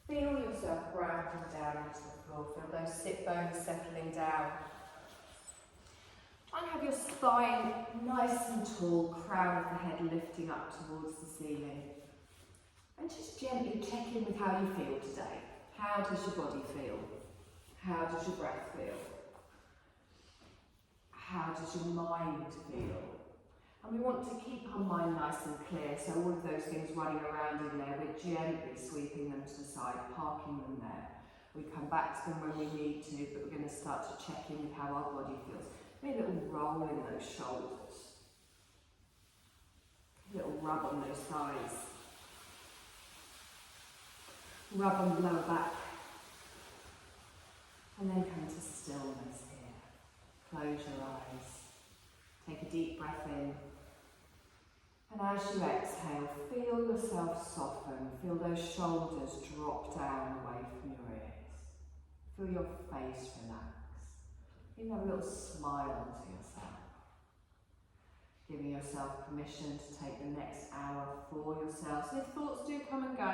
Feel yourself grounding down into the floor. Feel those sit bones settling down. Try and have your spine nice and tall, crown of the head lifting up towards the ceiling. And just gently check in with how you feel today. How does your body feel? How does your breath feel? How does your mind feel? And we want to keep our mind nice and clear, so all of those things running around in there, we're gently sweeping them to the side, parking them there. We come back to them when we need to, but we're going to start to check in with how our body feels. Maybe a little roll in those shoulders. A little rub on those thighs. Rub on the lower back. And then come to stillness here. Close your eyes. Take a deep breath in. And as you exhale, feel yourself soften. Feel those shoulders drop down away from your ears. Feel your face relax. Even have a little smile to yourself. Giving yourself permission to take the next hour for yourself. So if thoughts do come and go,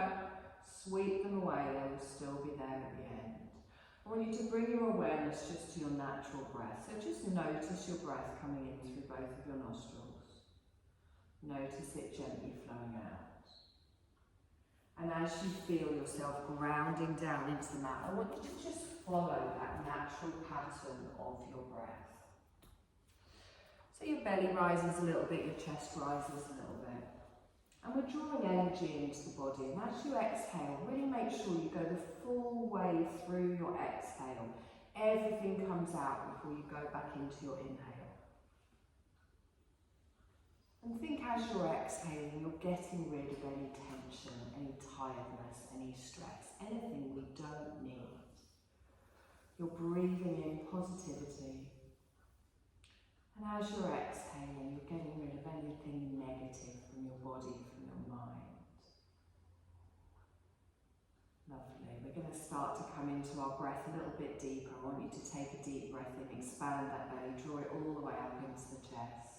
sweep them away, they will still be there at the end. I want you to bring your awareness just to your natural breath. So just notice your breath coming in through both of your nostrils. Notice it gently flowing out. And as you feel yourself grounding down into the mat, I want you to just follow that natural pattern of your breath. So your belly rises a little bit, your chest rises a little bit. And we're drawing energy into the body. And as you exhale, really make sure you go the full way through your exhale. Everything comes out before you go back into your inhale. And think as you're exhaling, you're getting rid of any tension, any tiredness, any stress, anything we don't need. You're breathing in positivity. And as you're exhaling, you're getting rid of anything negative from your body, from your mind. Lovely. We're going to start to come into our breath a little bit deeper. I want you to take a deep breath in, expand that belly, draw it all the way up into the chest.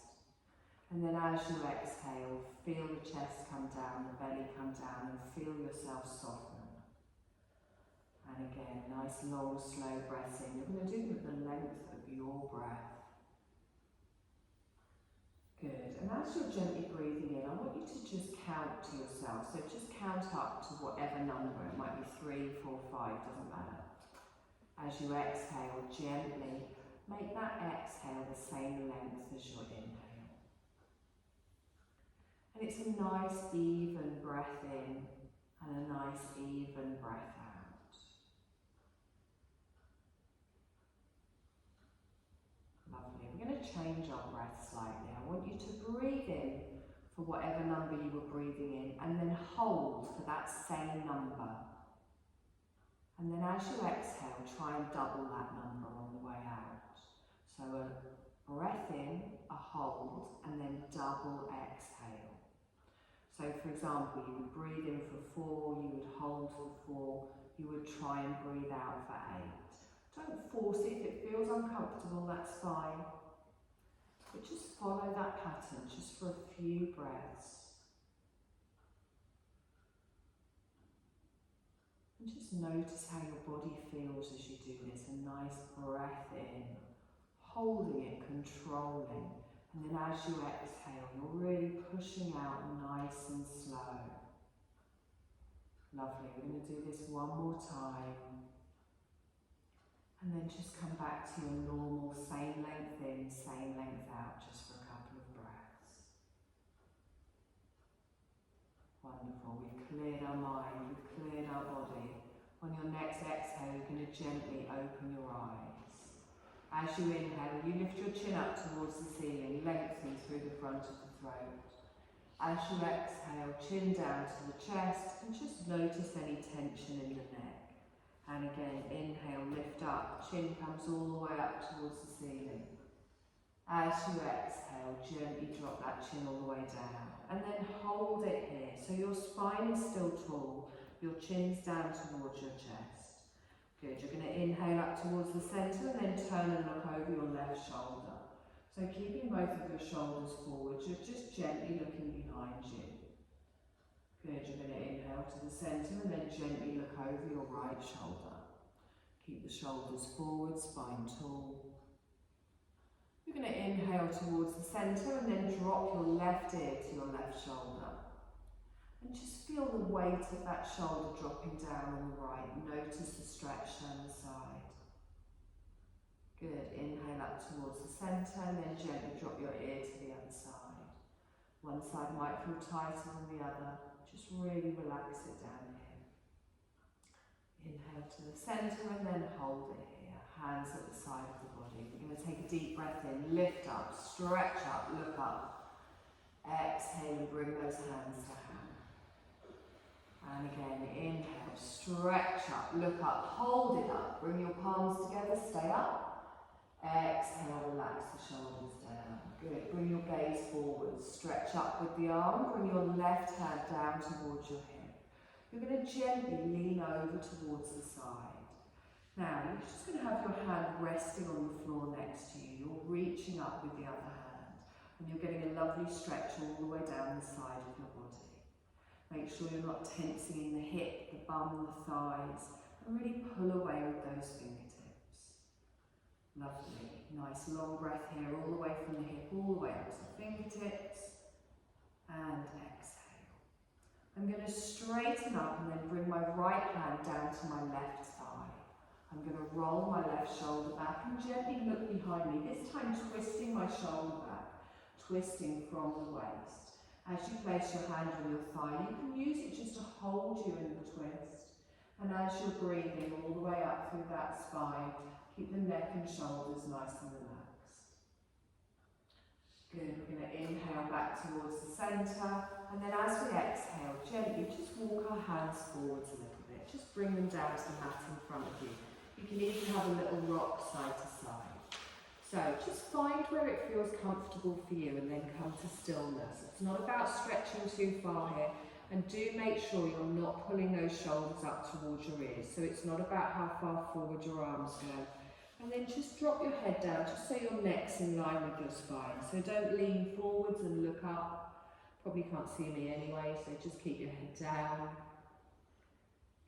And then as you exhale, feel the chest come down, the belly come down, and feel yourself soften. And again, nice long, slow breaths in. You're going to do it with the length of your breath. Good. And as you're gently breathing in, I want you to just count to yourself. So just count up to whatever number. It might be 3, 4, 5, doesn't matter. As you exhale, gently make that exhale the same length as your inhale. And it's a nice even breath in and a nice even breath out. Lovely. We're going to change our breath slightly. I want you to breathe in for whatever number you were breathing in and then hold for that same number. And then as you exhale, try and double that number on the way out. So a breath in, a hold, and then double exhale. So for example, you would breathe in for 4, you would hold for 4, you would try and breathe out for 8. Don't force it. If it feels uncomfortable, that's fine. But just follow that pattern just for a few breaths. And just notice how your body feels as you do this. A nice breath in, holding it, controlling. And then as you exhale, you're really pushing out nice and slow. Lovely. We're going to do this one more time. And then just come back to your normal, same length in, same length out, just for a couple of breaths. Wonderful. We've cleared our mind, we've cleared our body. On your next exhale, you're going to gently open your eyes. As you inhale, you lift your chin up towards the ceiling, lengthen through the front of the throat. As you exhale, chin down to the chest, and just notice any tension in the neck. And again, inhale, lift up, chin comes all the way up towards the ceiling. As you exhale, gently drop that chin all the way down. And then hold it here, so your spine is still tall, your chin's down towards your chest. Good, you're going to inhale up towards the centre and then turn and look over your left shoulder. So keeping both of your shoulders forward, you're just gently looking behind you. Good, you're going to inhale inhale to the centre and then gently look over your right shoulder. Keep the shoulders forward, spine tall. You're going to inhale towards the centre and then drop your left ear to your left shoulder. And just feel the weight of that shoulder dropping down on the right. Notice the stretch down the side. Good. Inhale up towards the centre and then gently drop your ear to the other side. One side might feel tighter than the other. Just really relax it down here. Inhale to the centre and then hold it here. Hands at the side of the body. We're going to take a deep breath in. Lift up, stretch up, look up. Exhale and bring those hands to hand. And again, inhale, stretch up, look up, hold it up. Bring your palms together, stay up. Exhale, relax the shoulders down. Good. Bring your gaze forward. Stretch up with the arm. Bring your left hand down towards your hip. You're going to gently lean over towards the side. Now, you're just going to have your hand resting on the floor next to you. You're reaching up with the other hand. And you're getting a lovely stretch all the way down the side of your body. Make sure you're not tensing in the hip, the bum, the thighs. And really pull away with those fingertips. Lovely. Nice long breath here, all the way from the hip, all the way up to the fingertips. And exhale. I'm going to straighten up and then bring my right hand down to my left thigh. I'm going to roll my left shoulder back and gently look behind me, this time twisting my shoulder back, twisting from the waist. As you place your hand on your thigh, you can use it just to hold you in the twist. And as you're breathing all the way up through that spine, keep the neck and shoulders nice and relaxed. Good, we're going to inhale back towards the centre, and then as we exhale, gently just walk our hands forwards a little bit. Just bring them down to the mat in front of you. You can even have a little rock side to side. So just find where it feels comfortable for you and then come to stillness. It's not about stretching too far here, and do make sure you're not pulling those shoulders up towards your ears. So it's not about how far forward your arms go. And then just drop your head down, just so your neck's in line with your spine. So don't lean forwards and look up. Probably can't see me anyway, so just keep your head down.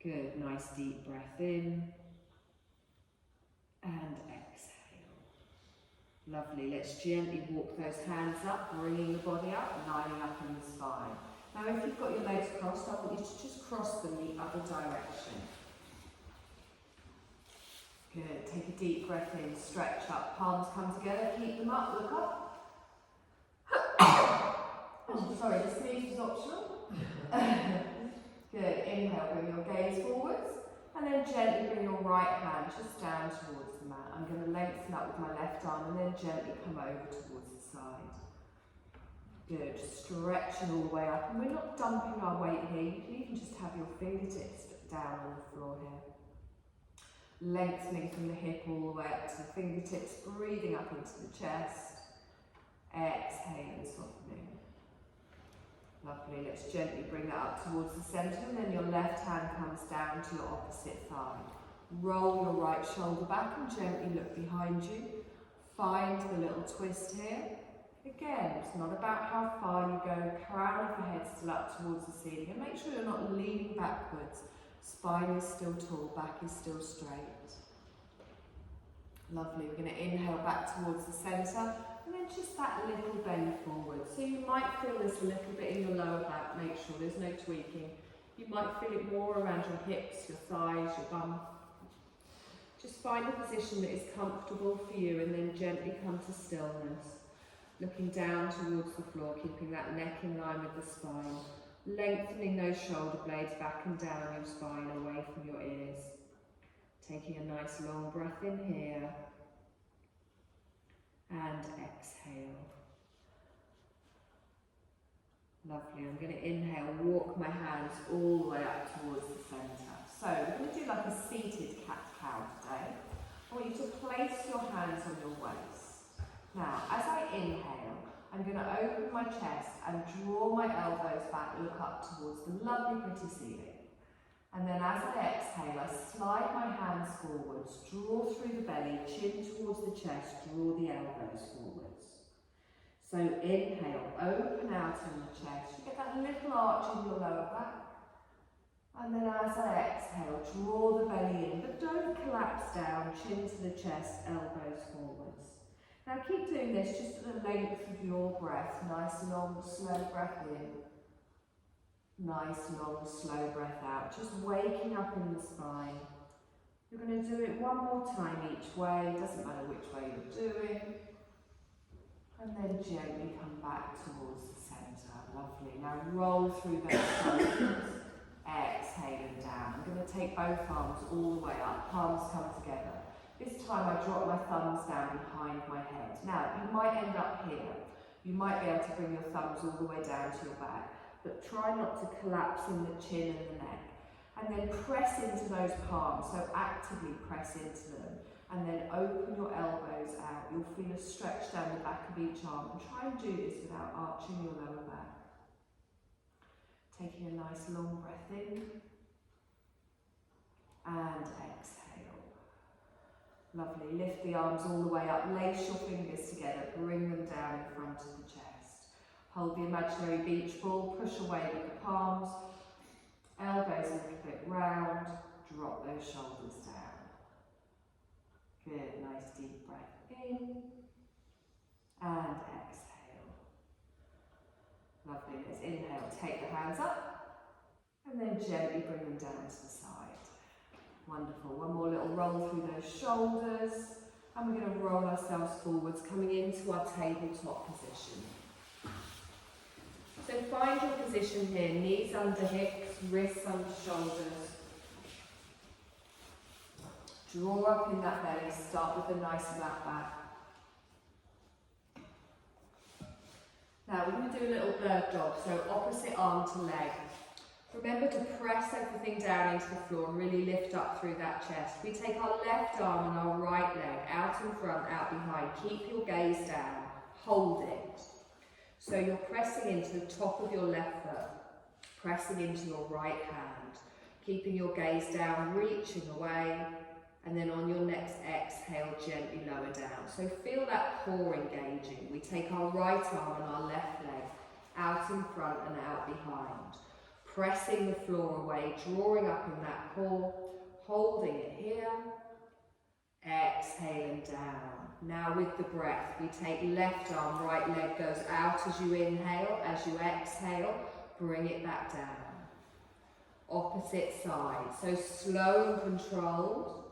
Good, nice deep breath in. And exhale. Lovely, let's gently walk those hands up, bringing the body up, lining up in the spine. Now if you've got your legs crossed, I want you to just cross them the other direction. Good, take a deep breath in, stretch up, palms come together, keep them up, look up. Oh, sorry, the sneeze is optional. Good, inhale, bring your gaze forwards, and then gently bring your right hand just down towards the mat. I'm going to lengthen up with my left arm and then gently come over towards the side. Good, stretching all the way up, and we're not dumping our weight here, you can even just have your fingertips down on the floor here. Lengthening from the hip all the way up to the fingertips, breathing up into the chest. Exhale and softening. Lovely, let's gently bring that up towards the centre, and then your left hand comes down to your opposite thigh. Roll your right shoulder back and gently look behind you. Find the little twist here. Again, it's not about how far you go, crown of the head still up towards the ceiling, and make sure you're not leaning backwards. Spine is still tall, back is still straight. Lovely, we're going to inhale back towards the centre, and then just that little bend forward. So you might feel this a little bit in your lower back, make sure there's no tweaking. You might feel it more around your hips, your thighs, your bum. Just find a position that is comfortable for you and then gently come to stillness. Looking down towards the floor, keeping that neck in line with the spine. Lengthening those shoulder blades back and down your spine, away from your ears. Taking a nice long breath in here. And exhale. Lovely, I'm going to inhale, walk my hands all the way up towards the centre. So we're going to do like a seated cat-cow today. I want you to place your hands on your waist. Now, as I inhale, I'm going to open my chest and draw my elbows back, look up towards the lovely pretty ceiling. And then as I exhale, I slide my hands forwards, draw through the belly, chin towards the chest, draw the elbows forwards. So inhale, open out in the chest. You get that little arch in your lower back. I exhale, draw the belly in, but don't collapse down, chin to the chest, elbows forwards. Now keep doing this just at the length of your breath. Nice long slow breath in. Nice long slow breath out. Just waking up in the spine. You're going to do it one more time each way. Doesn't matter which way you're doing. And then gently come back towards the centre. Lovely. Now roll through those shoulders. Exhaling down. I'm going to take both arms all the way up. Palms come together. This time I drop my thumbs down behind my head. Now, you might end up here. You might be able to bring your thumbs all the way down to your back, but try not to collapse in the chin and the neck. And then press into those palms, so actively press into them. And then open your elbows out. You'll feel a stretch down the back of each arm. And try and do this without arching your lower back. Taking a nice long breath in. And exhale. Lovely. Lift the arms all the way up. Lace your fingers together. Bring them down in front of the chest. Hold the imaginary beach ball. Push away with the palms. Elbows a little bit round. Drop those shoulders down. Good. Nice deep breath in. And exhale. Lovely. Let's inhale. Take the hands up. And then gently bring them down to the side. Wonderful. One more little roll through those shoulders. And we're going to roll ourselves forwards, coming into our tabletop position. So find your position here. Knees under hips, wrists under shoulders. Draw up in that belly. Start with a nice flat back. Now we're going to do a little bird dog. So opposite arm to leg. Remember to press everything down into the floor and really lift up through that chest. We take our left arm and our right leg out in front, out behind. Keep your gaze down. Hold it. So you're pressing into the top of your left foot, pressing into your right hand, keeping your gaze down, reaching away, and then on your next exhale, gently lower down. So feel that core engaging. We take our right arm and our left leg out in front and out behind. Pressing the floor away, drawing up in that core, holding it here, exhaling down. Now with the breath, we take left arm, right leg goes out as you inhale, as you exhale, bring it back down. Opposite side, so slow and controlled.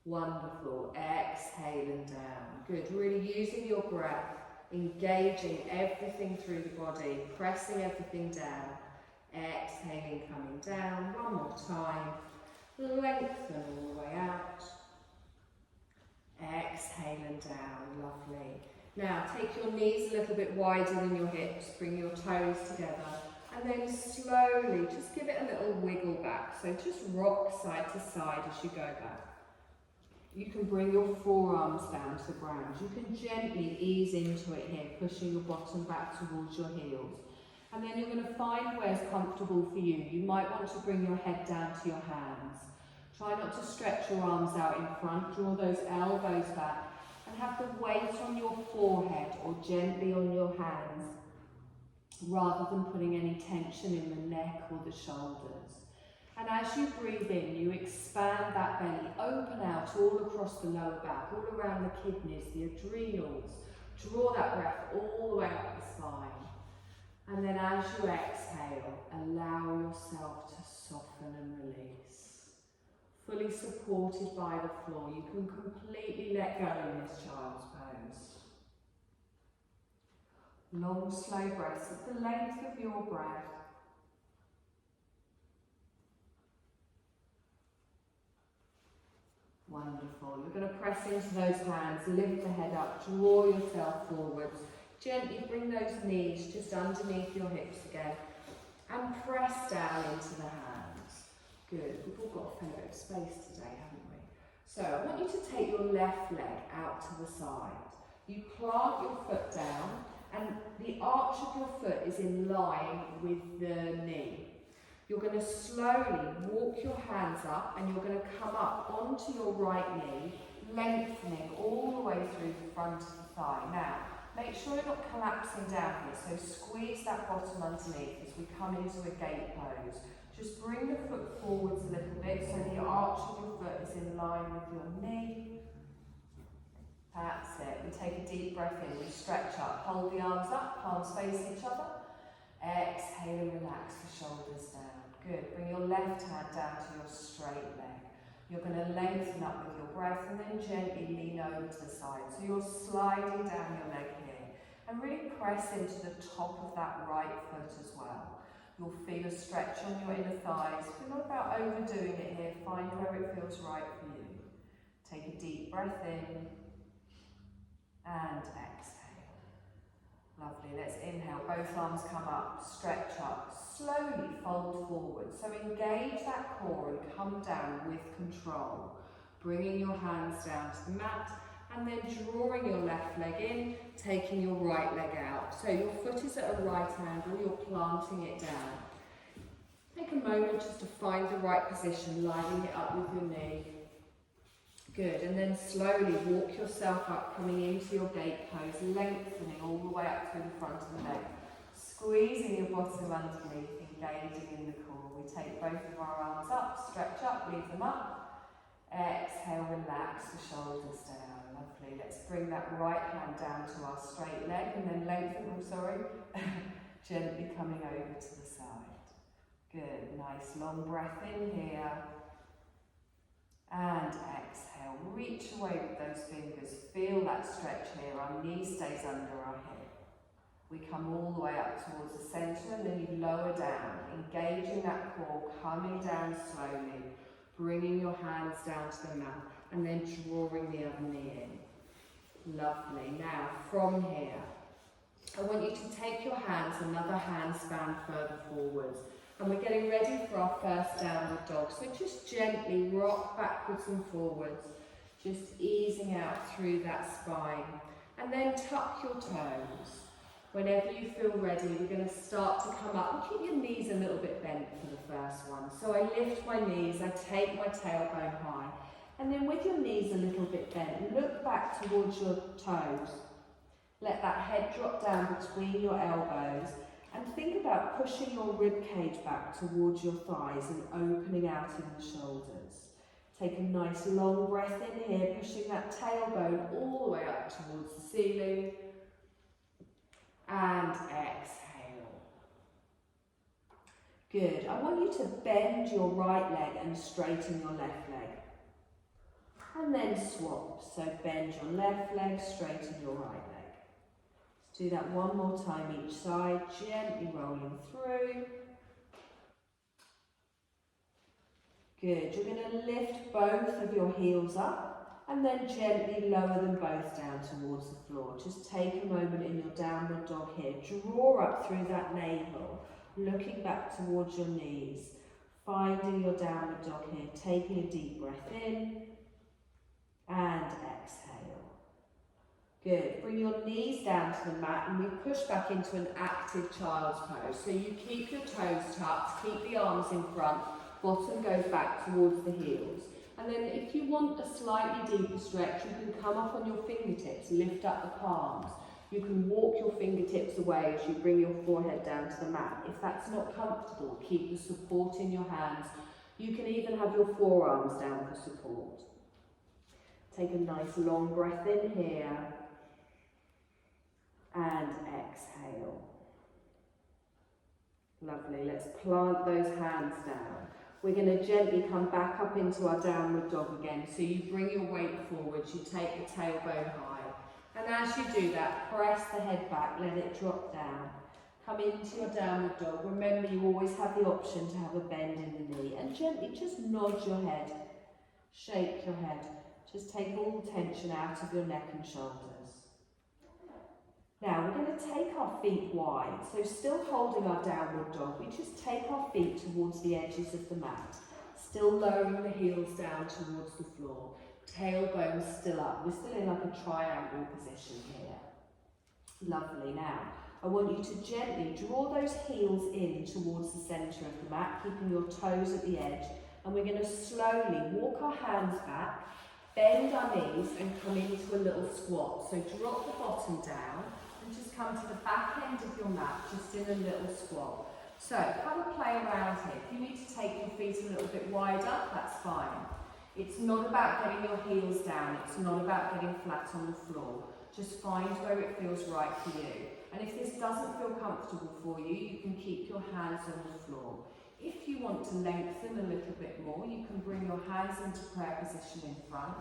Wonderful, exhaling down. Good, really using your breath, engaging everything through the body, pressing everything down. Exhaling, coming down. One more time. Lengthen all the way out. Exhaling down. Lovely. Now take your knees a little bit wider than your hips. Bring your toes together. And then slowly just give it a little wiggle back. So just rock side to side as you go back. You can bring your forearms down to the ground. You can gently ease into it here, pushing your bottom back towards your heels. And then you're going to find where's comfortable for you. You might want to bring your head down to your hands. Try not to stretch your arms out in front. Draw those elbows back. And have the weight on your forehead or gently on your hands, rather than putting any tension in the neck or the shoulders. And as you breathe in, you expand that belly, open out all across the lower back, all around the kidneys, the adrenals. Draw that breath all the way up the spine. And then as you exhale, allow yourself to soften and release. Fully supported by the floor, you can completely let go in this child's pose. Long, slow breaths at the length of your breath. Wonderful. You're going to press into those hands, lift the head up, draw yourself forwards. Gently bring those knees just underneath your hips again and press down into the hands. Good. We've all got a fair bit of space today, haven't we? So I want you to take your left leg out to the side. You plant your foot down and the arch of your foot is in line with the knee. You're going to slowly walk your hands up and you're going to come up onto your right knee, lengthening all the way through the front of the thigh. Now, make sure you're not collapsing down here, so squeeze that bottom underneath as we come into a gate pose. Just bring the foot forward hips in line with your knee. That's it. We take a deep breath in, we stretch up, hold the arms up, palms face each other. Exhale and relax the shoulders down. Good. Bring your left hand down to your straight leg. You're going to lengthen up with your breath and then gently lean over to the side. So you're sliding down your leg here and really press into the top of that right foot as well. You'll feel a stretch on your inner thighs. We're not about overdoing it here. Find where it feels right for you. Take a deep breath in and exhale. Lovely. Let's inhale. Both arms come up, stretch up, slowly fold forward. So engage that core and come down with control. Bringing your hands down to the mat and then drawing your left leg in, taking your right leg out. So your foot is at a right angle, you're planting it down. Take a moment just to find the right position, lining it up with your knee. Good, and then slowly walk yourself up, coming into your gate pose, lengthening all the way up through the front of the leg. Squeezing your bottom underneath, engaging in the core. We take both of our arms up, stretch up, leave them up. Exhale, relax the shoulders down. Lovely. Let's bring that right hand down to our straight leg and then lengthen, gently coming over to the side. Good, nice long breath in here. And exhale, reach away with those fingers. Feel that stretch here. Our knee stays under our hip. We come all the way up towards the centre and then you lower down, engaging that core, coming down slowly, bringing your hands down to the mat and then drawing the other knee in. Lovely. Now from here, I want you to take your hands another handspan further forwards. And we're getting ready for our first downward dog. So just gently rock backwards and forwards, just easing out through that spine. And then tuck your toes. Whenever you feel ready, we're going to start to come up. And keep your knees a little bit bent for the first one. So I lift my knees, I take my tailbone high. And then with your knees a little bit bent, look back towards your toes. Let that head drop down between your elbows. And think about pushing your rib cage back towards your thighs and opening out in the shoulders. Take a nice long breath in here, pushing that tailbone all the way up towards the ceiling. And exhale. Good. I want you to bend your right leg and straighten your left leg. And then swap. So bend your left leg, straighten your right leg. Do that one more time each side, gently rolling through. Good, you're going to lift both of your heels up and then gently lower them both down towards the floor. Just take a moment in your downward dog here. Draw up through that navel, looking back towards your knees. Finding your downward dog here, taking a deep breath in and exhale. Good. Bring your knees down to the mat and we push back into an active child's pose. So you keep your toes tucked, keep the arms in front, bottom goes back towards the heels. And then if you want a slightly deeper stretch, you can come up on your fingertips, lift up the palms. You can walk your fingertips away as you bring your forehead down to the mat. If that's not comfortable, keep the support in your hands. You can even have your forearms down for support. Take a nice long breath in here. And exhale. Lovely. Let's plant those hands down. We're going to gently come back up into our downward dog again. So you bring your weight forwards, you take the tailbone high. And as you do that, press the head back, let it drop down. Come into your downward dog. Remember, you always have the option to have a bend in the knee. And gently just nod your head. Shake your head. Just take all the tension out of your neck and shoulders. Now we're going to take our feet wide, so still holding our downward dog, we just take our feet towards the edges of the mat, still lowering the heels down towards the floor, tailbone still up, we're still in like a triangle position here. Lovely. Now I want you to gently draw those heels in towards the centre of the mat, keeping your toes at the edge, and we're going to slowly walk our hands back, bend our knees and come into a little squat. So drop the bottom down and just come to the back end of your mat, just in a little squat. So have a play around here. If you need to take your feet a little bit wider, that's fine. It's not about getting your heels down, it's not about getting flat on the floor. Just find where it feels right for you. And if this doesn't feel comfortable for you, you can keep your hands on the floor. If you want to lengthen a little bit more, you can bring your hands into prayer position in front.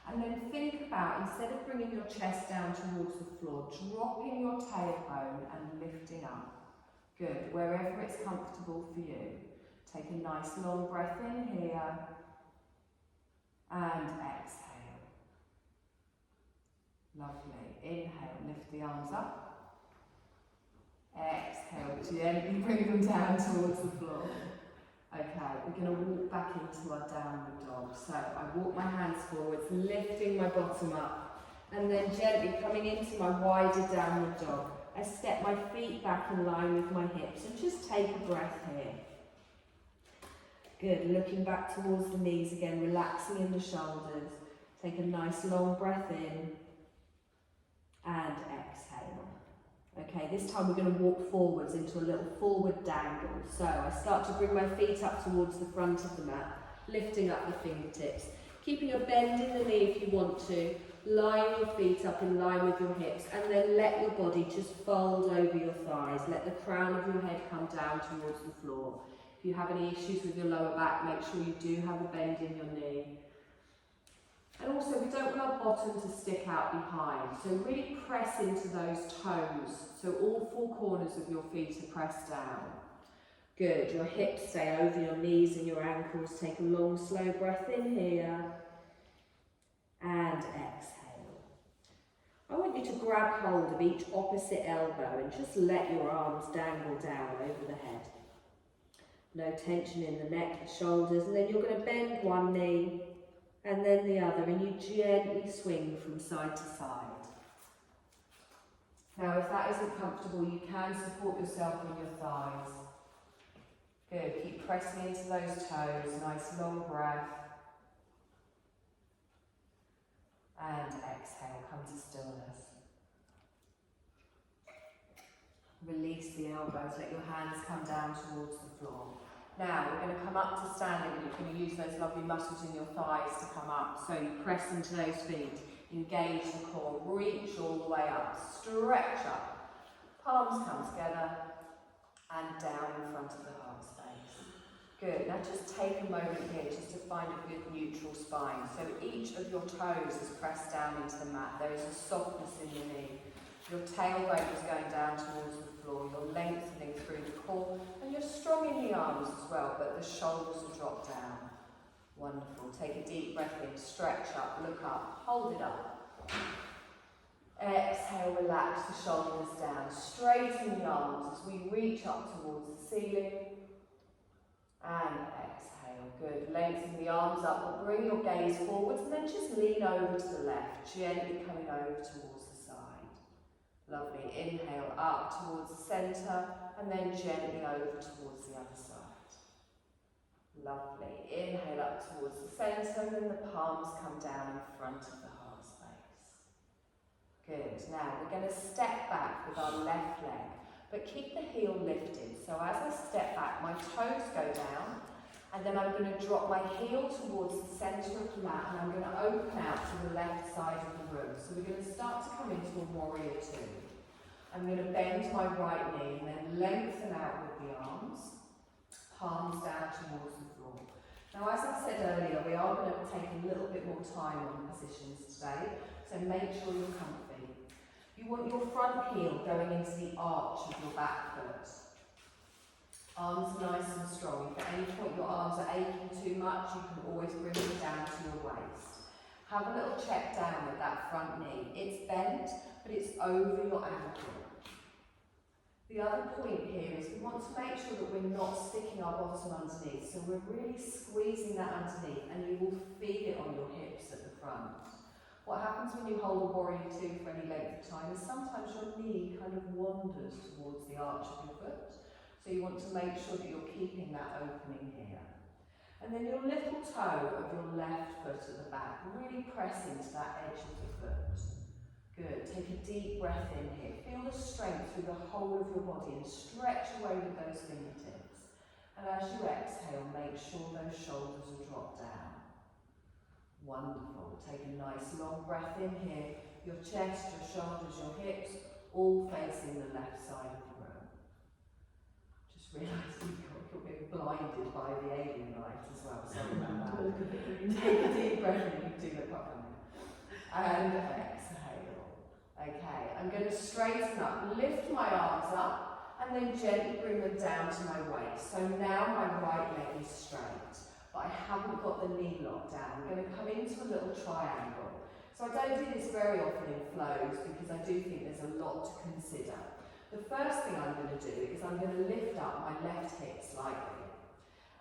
And then think about, instead of bringing your chest down towards the floor, dropping your tailbone and lifting up. Good, wherever it's comfortable for you. Take a nice long breath in here. And exhale. Lovely. Inhale, lift the arms up. Exhale, gently bring them down towards the floor. Okay, we're going to walk back into our downward dog. So I walk my hands forwards, lifting my bottom up, and then gently coming into my wider downward dog. I step my feet back in line with my hips and just take a breath here. Good, looking back towards the knees again, relaxing in the shoulders. Take a nice long breath in and exhale. Okay, this time we're going to walk forwards into a little forward dangle. So I start to bring my feet up towards the front of the mat, lifting up the fingertips, keeping a bend in the knee if you want to, line your feet up in line with your hips, and then let your body just fold over your thighs. Let the crown of your head come down towards the floor. If you have any issues with your lower back, make sure you do have a bend in your knee. And also, we don't want our bottom to stick out behind, so really press into those toes, so all four corners of your feet are pressed down. Good, your hips stay over your knees and your ankles. Take a long, slow breath in here, and exhale. I want you to grab hold of each opposite elbow and just let your arms dangle down over the head. No tension in the neck, the shoulders, and then you're going to bend one knee and then the other, and you gently swing from side to side. Now, if that isn't comfortable, you can support yourself on your thighs. Good, keep pressing into those toes, nice long breath. And exhale, come to stillness. Release the elbows, let your hands come down towards the floor. Now we're going to come up to standing, and you're going to use those lovely muscles in your thighs to come up. So you press into those feet, engage the core, reach all the way up, stretch up. Palms come together and down in front of the heart space. Good, now just take a moment here just to find a good neutral spine. So each of your toes is pressed down into the mat. There is a softness in the knee. Your tailbone is going down towards the floor. You're lengthening through the core, and you're strong in the arms as well, but the shoulders will drop down. Wonderful. Take a deep breath in, stretch up, look up, hold it up. Exhale, relax the shoulders down, straighten the arms as we reach up towards the ceiling. And exhale, good. Lengthen the arms up, but bring your gaze forwards, and then just lean over to the left, gently coming over towards the side. Lovely. Inhale up towards the centre, and then gently over towards the other side. Lovely. Inhale up towards the centre, and then the palms come down in front of the heart space. Good. Now we're going to step back with our left leg, but keep the heel lifted. So as I step back, my toes go down, and then I'm going to drop my heel towards the centre of the mat, and I'm going to open out to the left side of the room. So we're going to start to come into a warrior two. I'm going to bend my right knee and then lengthen out with the arms, palms down towards the floor. Now, as I said earlier, we are going to take a little bit more time on the positions today, so make sure you're comfy. You want your front heel going into the arch of your back foot. Arms nice and strong. If at any point your arms are aching too much, you can always bring them down to your waist. Have a little check down with that front knee. It's bent, but it's over your ankle. The other point here is we want to make sure that we're not sticking our bottom underneath, so we're really squeezing that underneath, and you will feel it on your hips at the front. What happens when you hold a warrior two for any length of time is sometimes your knee kind of wanders towards the arch of your foot, so you want to make sure that you're keeping that opening here. And then your little toe of your left foot at the back, really press into that edge of the foot. Good, take a deep breath in here. Feel the strength through the whole of your body and stretch away with those fingertips. And as you exhale, make sure those shoulders will drop down. Wonderful. Take a nice long breath in here. Your chest, your shoulders, your hips, all facing the left side of the room. Just realising you're being blinded by the alien light as well. Sorry about that. Take a deep breath in. You do look quite funny. And exhale. Okay, I'm going to straighten up, lift my arms up, and then gently bring them down to my waist. So now my right leg is straight, but I haven't got the knee locked down. I'm going to come into a little triangle. So I don't do this very often in flows because I do think there's a lot to consider. The first thing I'm going to do is I'm going to lift up my left hip slightly.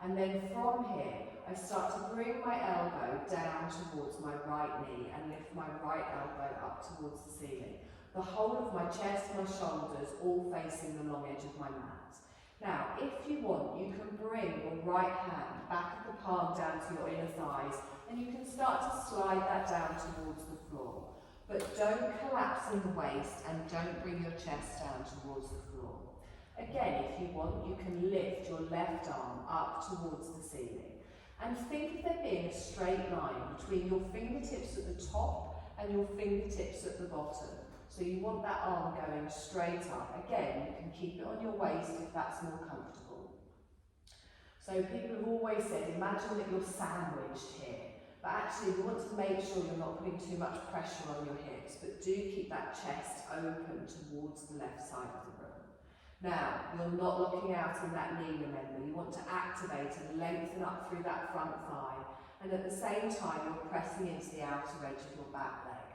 And then from here, I start to bring my elbow down towards my right knee and lift my right elbow up towards the ceiling. The whole of my chest, my shoulders, all facing the long edge of my mat. Now, if you want, you can bring your right hand, back of the palm down to your inner thighs, and you can start to slide that down towards the floor. But don't collapse in the waist and don't bring your chest down towards the floor. Again, if you want, you can lift your left arm up towards the ceiling. And think of there being a straight line between your fingertips at the top and your fingertips at the bottom. So you want that arm going straight up. Again, you can keep it on your waist if that's more comfortable. So people have always said, imagine that you're sandwiched here. But actually, you want to make sure you're not putting too much pressure on your hips, but do keep that chest open towards the left side of the room. Now, you're not locking out in that knee, remember. You want to activate and lengthen up through that front thigh, and at the same time, you're pressing into the outer edge of your back leg.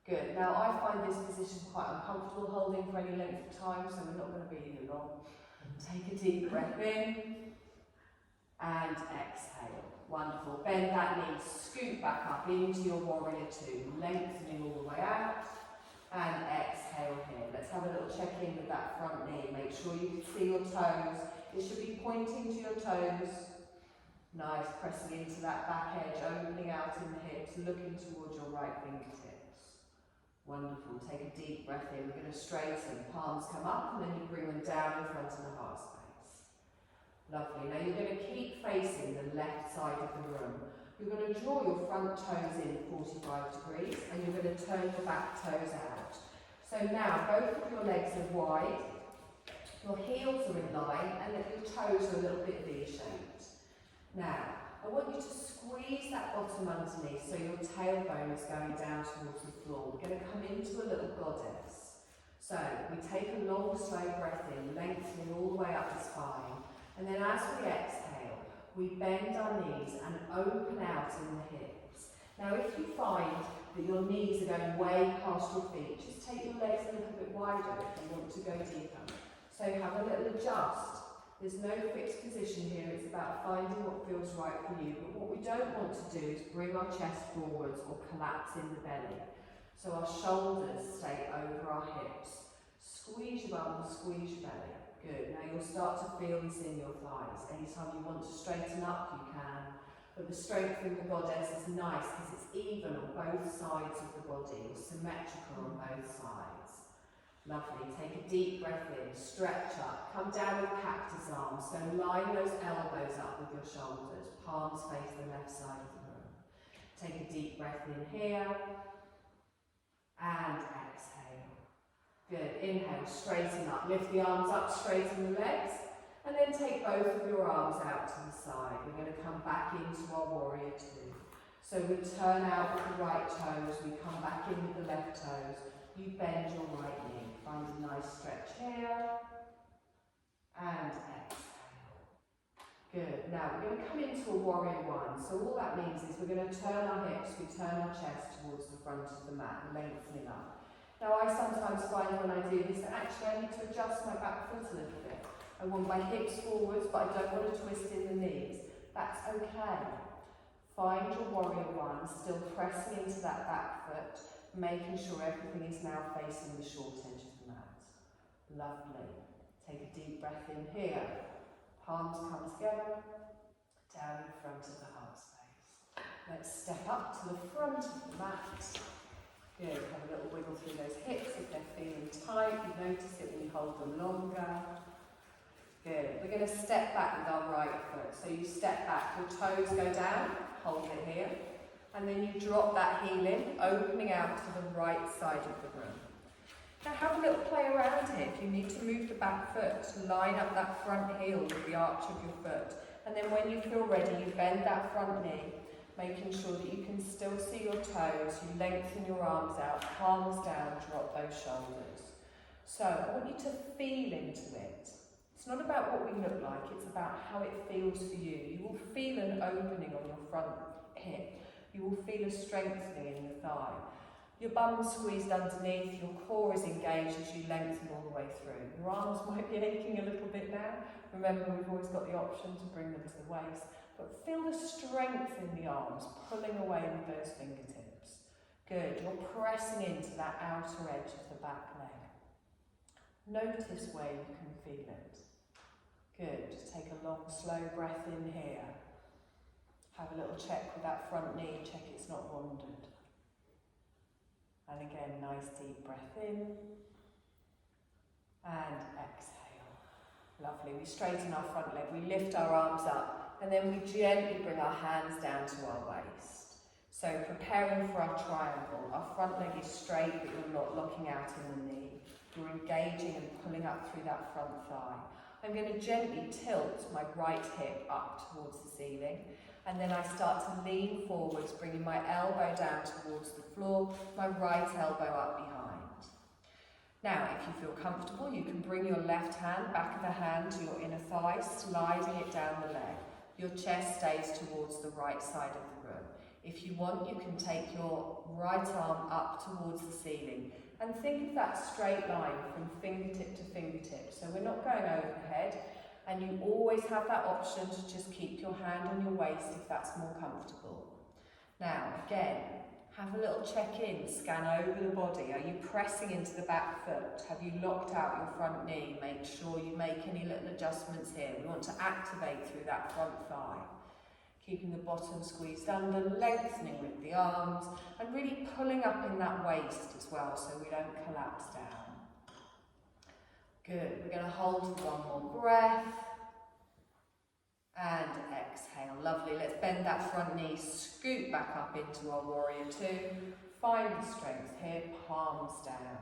Good. Now, I find this position quite uncomfortable holding for any length of time, so we're not going to be here long. Take a deep breath in, and exhale. Wonderful. Bend that knee, scoot back up into your warrior two, lengthening all the way out, and exhale here. Let's have a little check-in with that front knee. Make sure you can see your toes. It should be pointing to your toes. Nice, pressing into that back edge, opening out in the hips, looking towards your right fingertips. Wonderful. Take a deep breath in. We're going to straighten. Palms come up, and then you bring them down in front of the heart space. Lovely. Now you're going to keep facing the left side of the room. You're going to draw your front toes in 45 degrees and you're going to turn your back toes out. So now both of your legs are wide, your heels are in line and your toes are a little bit V-shaped. Now, I want you to squeeze that bottom underneath so your tailbone is going down towards the floor. We're going to come into a little goddess. So we take a long, slow breath in, lengthening all the way up the spine. And then as we exhale, we bend our knees and open out in the hips. Now if you find that your knees are going way past your feet, just take your legs a little bit wider if you want to go deeper. So have a little adjust. There's no fixed position here, it's about finding what feels right for you. But what we don't want to do is bring our chest forwards or collapse in the belly. So our shoulders stay over our hips. Squeeze your bum, squeeze your belly. Good. Now you'll start to feel this in your thighs. Anytime you want to straighten up, you can. But the strength in the goddess is nice because it's even on both sides of the body. You're symmetrical on both sides. Lovely. Take a deep breath in. Stretch up. Come down with cactus arms. So line those elbows up with your shoulders. Palms face the left side of the room. Take a deep breath in here. And exhale. Good. Inhale, straighten up. Lift the arms up, straighten the legs. And then take both of your arms out to the side. We're going to come back into our warrior two. So we turn out with the right toes. We come back in with the left toes. You bend your right knee. Find a nice stretch here. And exhale. Good. Now we're going to come into a warrior one. So all that means is we're going to turn our hips, we turn our chest towards the front of the mat, lengthening up. Now I sometimes find when I do this that actually I need to adjust my back foot a little bit. I want my hips forwards, but I don't want to twist in the knees. That's okay. Find your warrior one, still pressing into that back foot, making sure everything is now facing the short edge of the mat. Lovely. Take a deep breath in here. Palms come together, down in front of the heart space. Let's step up to the front of the mat. Good, have a little wiggle through those hips if they're feeling tight. You notice it when you hold them longer. Good, we're going to step back with our right foot. So you step back, your toes go down, hold it here. And then you drop that heel in, opening out to the right side of the room. Now have a little play around here. If you need to move the back foot, line up that front heel with the arch of your foot. And then when you feel ready, you bend that front knee, making sure that you can still see your toes. You lengthen your arms out, palms down, drop those shoulders. So I want you to feel into it. It's not about what we look like, it's about how it feels for you. You will feel an opening on your front hip. You will feel a strengthening in the thigh. Your bum's squeezed underneath, your core is engaged as you lengthen all the way through. Your arms might be aching a little bit now. Remember, we've always got the option to bring them to the waist. But feel the strength in the arms, pulling away with those fingertips. Good, you're pressing into that outer edge of the back leg. Notice where you can feel it. Good, take a long, slow breath in here. Have a little check with that front knee, check it's not wandered. And again, nice deep breath in. And exhale. Lovely, we straighten our front leg, we lift our arms up, and then we gently bring our hands down to our waist. So preparing for our triangle, our front leg is straight, but you're not locking out in the knee. You're engaging and pulling up through that front thigh. I'm going to gently tilt my right hip up towards the ceiling. And then I start to lean forwards, bringing my elbow down towards the floor, my right elbow up behind. Now, if you feel comfortable, you can bring your left hand, back of the hand to your inner thigh, sliding it down the leg. Your chest stays towards the right side of the room. If you want, you can take your right arm up towards the ceiling and think of that straight line from fingertip to fingertip. So we're not going overhead. And you always have that option to just keep your hand on your waist if that's more comfortable. Now, again, have a little check-in, scan over the body. Are you pressing into the back foot? Have you locked out your front knee? Make sure you make any little adjustments here. We want to activate through that front thigh. Keeping the bottom squeezed under, lengthening with the arms, and really pulling up in that waist as well so we don't collapse down. Good, we're going to hold for one more breath. And exhale, lovely. Let's bend that front knee, scoot back up into our warrior two. Find the strength here, palms down.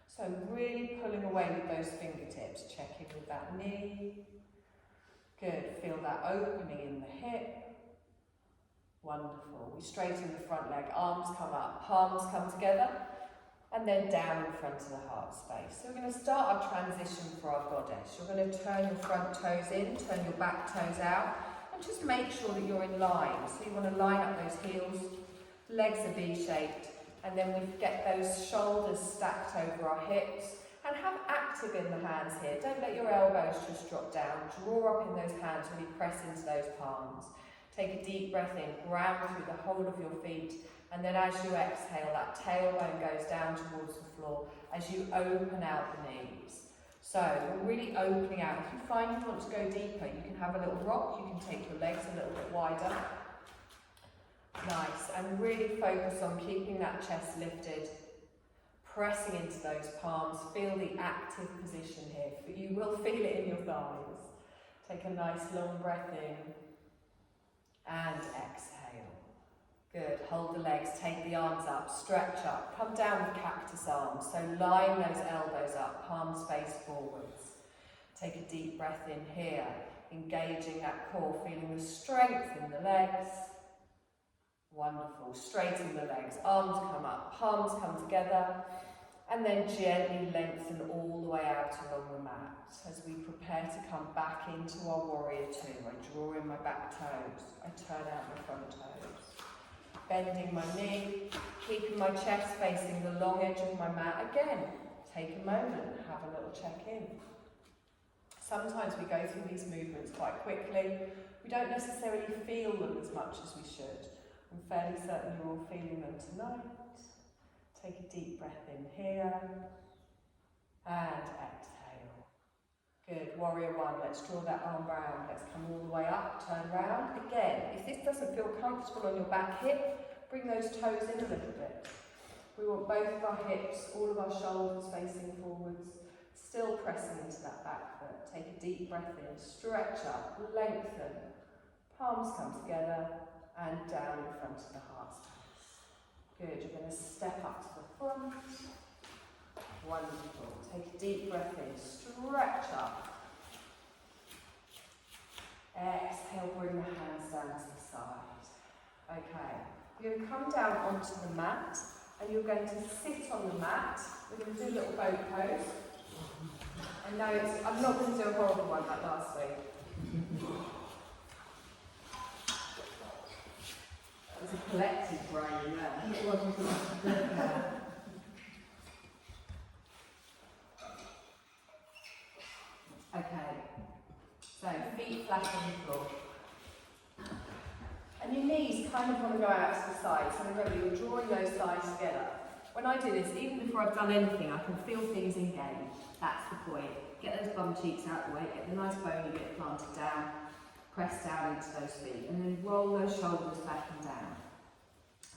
So really pulling away with those fingertips, checking with that knee. Good, feel that opening in the hip. Wonderful, we straighten the front leg, arms come up, palms come together. And then down in front of the heart space. So we're going to start our transition for our goddess. You're going to turn your front toes in, turn your back toes out, and just make sure that you're in line. So you want to line up those heels, legs are V-shaped, and then we get those shoulders stacked over our hips, and have active in the hands here. Don't let your elbows just drop down. Draw up in those hands, really press into those palms. Take a deep breath in, ground through the whole of your feet. And then as you exhale, that tailbone goes down towards the floor as you open out the knees. So we're really opening out. If you find you want to go deeper, you can have a little rock. You can take your legs a little bit wider. Nice. And really focus on keeping that chest lifted, pressing into those palms. Feel the active position here. You will feel it in your thighs. Take a nice long breath in and exhale. Good, hold the legs, take the arms up, stretch up, come down with cactus arms, so line those elbows up, palms face forwards. Take a deep breath in here, engaging that core, feeling the strength in the legs. Wonderful, straighten the legs, arms come up, palms come together, and then gently lengthen all the way out along the mat. As we prepare to come back into our warrior two, I draw in my back toes, I turn out my front toes. Bending my knee, keeping my chest facing the long edge of my mat. Again, take a moment, have a little check-in. Sometimes we go through these movements quite quickly. We don't necessarily feel them as much as we should. I'm fairly certain you're all feeling them tonight. Take a deep breath in here, and exhale. Good, warrior one, let's draw that arm round, let's come all the way up, turn round. Again, if this doesn't feel comfortable on your back hip, bring those toes in a little bit. We want both of our hips, all of our shoulders facing forwards, still pressing into that back foot. Take a deep breath in, stretch up, lengthen, palms come together, and down in front of the heart space. Good, you're going to step up to the front. Wonderful. Take a deep breath in, stretch up. Exhale, bring the hands down to the side. Okay, you're going to come down onto the mat and you're going to sit on the mat. We're going to do a little boat pose. I know I'm not going to do a horrible one like last week. That was a collective brain there. It wasn't. Okay, so feet flat on the floor. And your knees kind of want to go out to the side, so remember you're drawing those thighs together. When I do this, even before I've done anything, I can feel things engage. That's the point. Get those bum cheeks out of the way, get the nice bony bit planted down, press down into those feet, and then roll those shoulders back and down.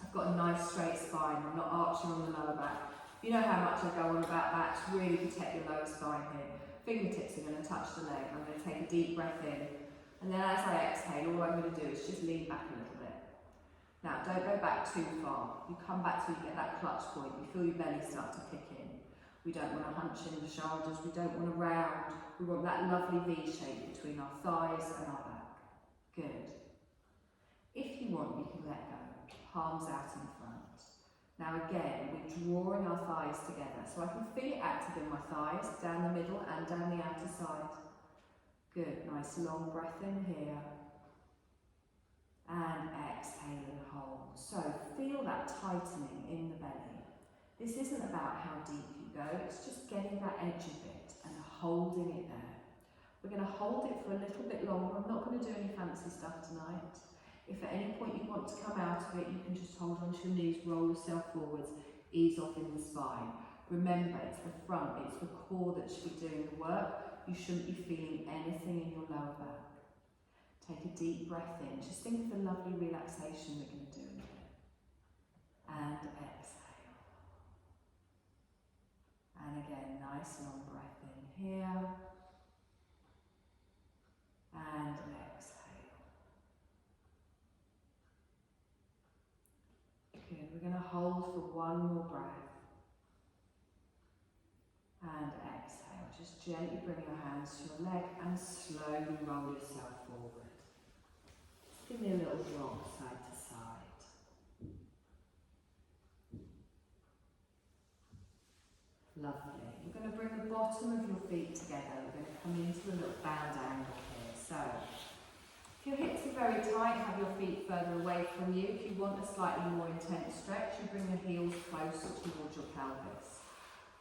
I've got a nice straight spine, I'm not arching on the lower back. You know how much I go on about that to really protect your lower spine here. Fingertips are going to touch the leg. I'm going to take a deep breath in, and then as I exhale, all I'm going to do is just lean back a little bit. Now, don't go back too far. You come back till you get that clutch point. You feel your belly start to kick in. We don't want to hunch in the shoulders. We don't want to round. We want that lovely V shape between our thighs and our back. Good. If you want, you can let go. Palms out in front. Now again, we're drawing our thighs together, so I can feel it active in my thighs, down the middle and down the outer side. Good, nice long breath in here. And exhale and hold. So feel that tightening in the belly. This isn't about how deep you go, it's just getting that edge of it and holding it there. We're going to hold it for a little bit longer. I'm not going to do any fancy stuff tonight. If at any point you want to come out of it, you can just hold onto your knees, roll yourself forwards, ease off in the spine. Remember, it's the front, it's the core that should be doing the work. You shouldn't be feeling anything in your lower back. Take a deep breath in. Just think of the lovely relaxation we're going to do in it. And exhale. And again, nice long breath in here. And exhale. Good. We're going to hold for one more breath. And exhale. Just gently bring your hands to your leg and slowly roll yourself forward. Just give me a little rock side to side. Lovely. We're going to bring the bottom of your feet together. We're going to come into a little bound angle here. So, if your hips are very tight, have your feet further away from you. If you want a slightly more intense stretch, you bring the heels closer towards your pelvis.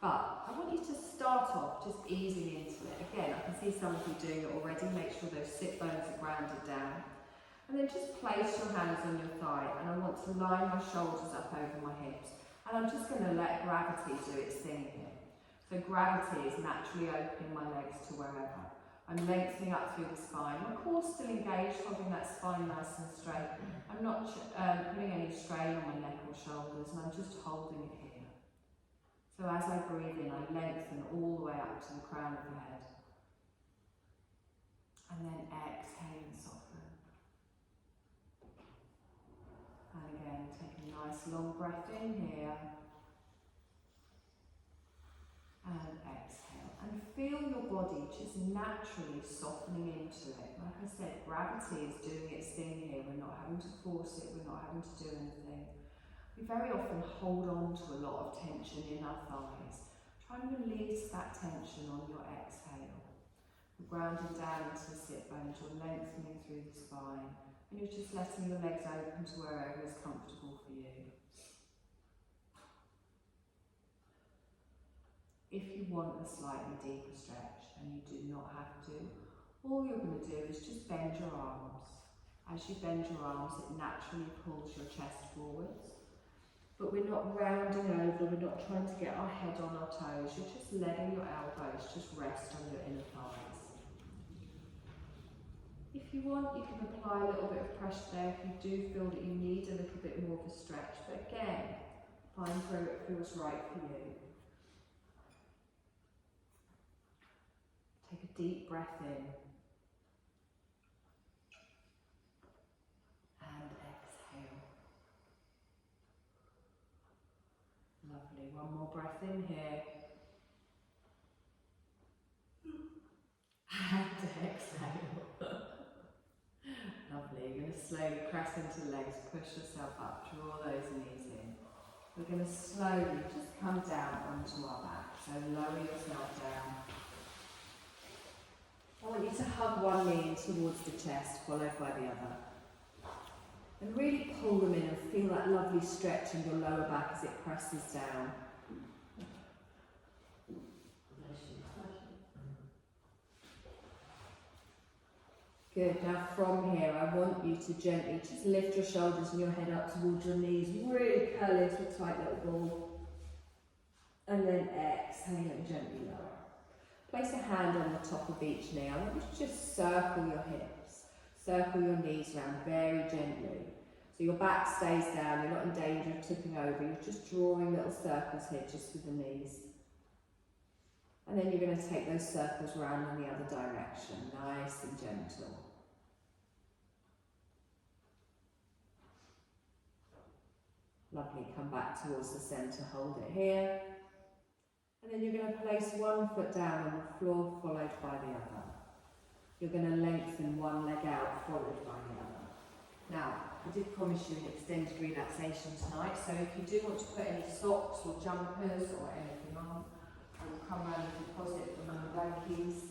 But I want you to start off just easing into it. Again, I can see some of you doing it already. Make sure those sit bones are grounded down. And then just place your hands on your thigh, and I want to line my shoulders up over my hips. And I'm just going to let gravity do its thing here. So gravity is naturally opening my legs to wherever. I'm lengthening up through the spine. My core's still engaged, holding that spine nice and straight. I'm not putting any strain on my neck or shoulders, and I'm just holding it here. So as I breathe in, I lengthen all the way up to the crown of the head. And then exhale and soften. And again, take a nice long breath in here. And exhale. And feel your body just naturally softening into it. Like I said, gravity is doing its thing here. We're not having to force it, we're not having to do anything. We very often hold on to a lot of tension in our thighs. Try and release that tension on your exhale. You're grounding down into the sit bones, you're lengthening through the spine, and you're just letting your legs open to wherever is comfortable for you. If you want a slightly deeper stretch, and you do not have to, all you're going to do is just bend your arms. As you bend your arms, it naturally pulls your chest forwards. But we're not rounding over, we're not trying to get our head on our toes, you're just letting your elbows just rest on your inner thighs. If you want, you can apply a little bit of pressure there if you do feel that you need a little bit more of a stretch, but again, find where it feels right for you. Take a deep breath in. And exhale. One more breath in here. And exhale. Lovely. You're going to slowly press into the legs, push yourself up, draw those knees in. We're going to slowly just come down onto our back. So lower yourself down. I want you to hug one knee in towards the chest, followed by the other. And really pull them in and feel that lovely stretch in your lower back as it presses down. Good. Now from here, I want you to gently just lift your shoulders and your head up towards your knees. Really curl into a tight little ball. And then exhale and gently lower. Place a hand on the top of each knee. I want you to just circle your hips. Circle your knees around very gently. So your back stays down, you're not in danger of tipping over. You're just drawing little circles here just with the knees. And then you're going to take those circles around in the other direction, nice and gentle. Lovely, come back towards the centre, hold it here. And then you're going to place one foot down on the floor, followed by the other. You're going to lengthen one leg out, followed by the other. Now, I did promise you an extended relaxation tonight, so if you do want to put any socks or jumpers or anything on, I will come around and deposit them on the blankies.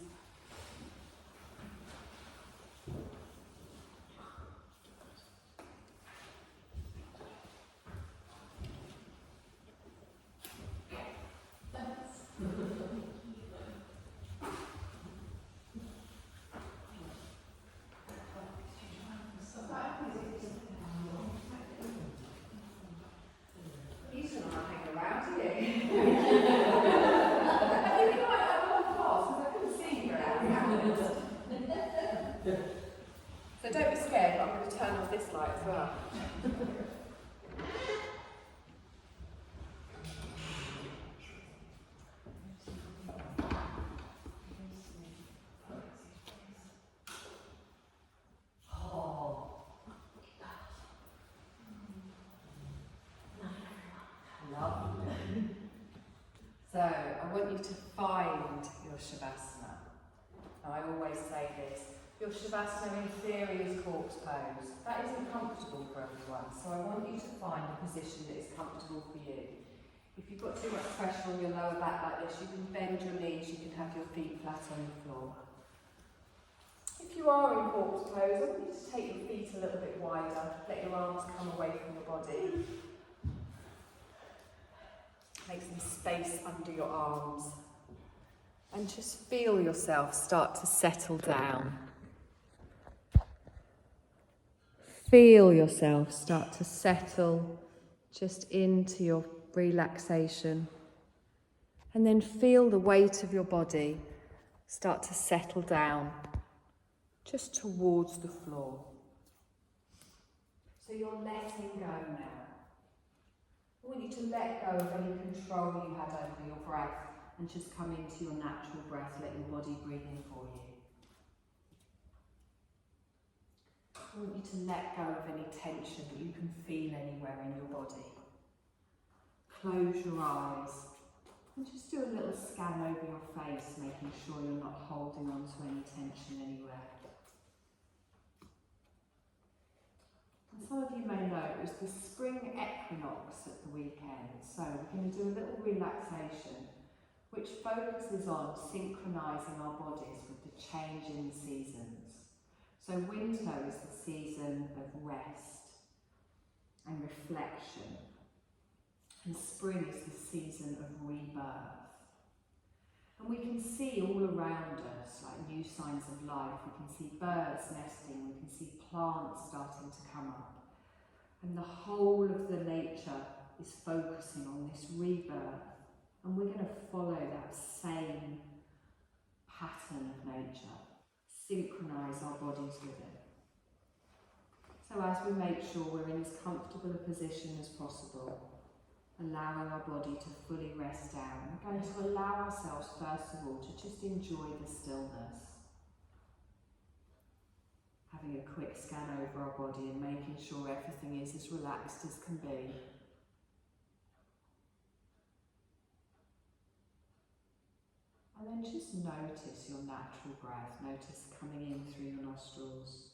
So don't be scared, but I'm going to turn off this light as well. Lovely. So I want you to find your Shavasana. Now I always say this. Your Shavasana in theory is corpse pose. That isn't comfortable for everyone, so I want you to find a position that is comfortable for you. If you've got too much pressure on your lower back like this, you can bend your knees, you can have your feet flat on the floor. If you are in corpse pose, I want you to take your feet a little bit wider, let your arms come away from your body. Make some space under your arms. And just feel yourself start to settle down. Feel yourself start to settle just into your relaxation. And then feel the weight of your body start to settle down just towards the floor. So you're letting go now. I want you to let go of any control you had over your breath and just come into your natural breath. Let your body breathe in for you. I want you to let go of any tension that you can feel anywhere in your body. Close your eyes and just do a little scan over your face, making sure you're not holding on to any tension anywhere. And some of you may know it was the spring equinox at the weekend, so we're going to do a little relaxation which focuses on synchronising our bodies with the change in the seasons. So winter is the season of rest and reflection, and spring is the season of rebirth. And we can see all around us, like new signs of life. We can see birds nesting, we can see plants starting to come up. And the whole of the nature is focusing on this rebirth. And we're going to follow that same pattern of nature. Synchronise our bodies with it. So as we make sure we're in as comfortable a position as possible, allowing our body to fully rest down, we're going to allow ourselves first of all to just enjoy the stillness. Having a quick scan over our body and making sure everything is as relaxed as can be. And then just notice your natural breath. Notice coming in through your nostrils,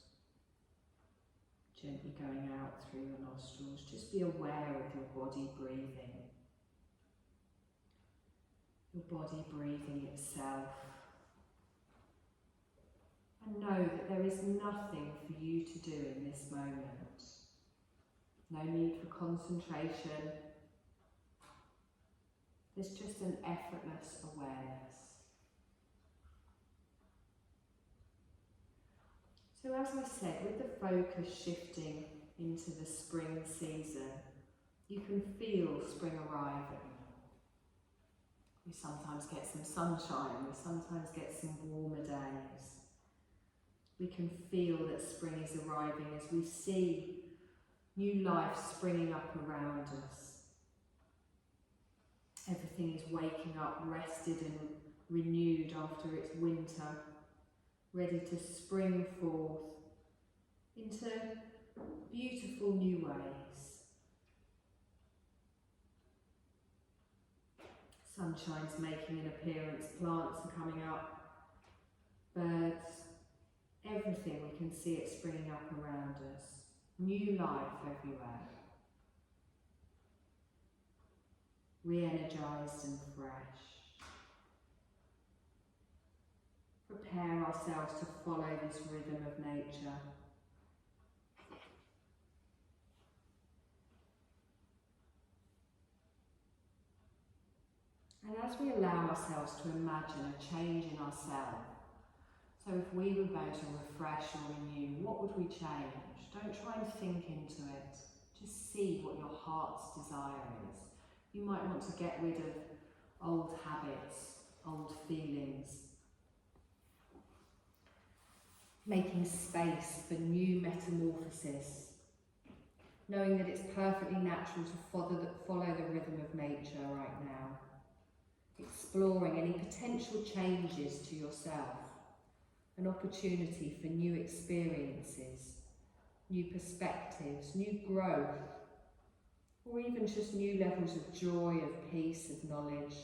gently going out through your nostrils. Just be aware of your body breathing. Your body breathing itself. And know that there is nothing for you to do in this moment. No need for concentration. There's just an effortless awareness. So as I said, with the focus shifting into the spring season, you can feel spring arriving. We sometimes get some sunshine, we sometimes get some warmer days. We can feel that spring is arriving as we see new life springing up around us. Everything is waking up, rested and renewed after its winter, ready to spring forth into beautiful new ways. Sunshine's making an appearance, plants are coming up, birds, everything, we can see it springing up around us. New life everywhere. Re-energized and fresh. Prepare ourselves to follow this rhythm of nature. And as we allow ourselves to imagine a change in ourselves, so if we were going to refresh or renew, what would we change? Don't try and think into it. Just see what your heart's desire is. You might want to get rid of old habits, old feelings. Making space for new metamorphosis. Knowing that it's perfectly natural to follow the rhythm of nature right now. Exploring any potential changes to yourself. An opportunity for new experiences, new perspectives, new growth, or even just new levels of joy, of peace, of knowledge.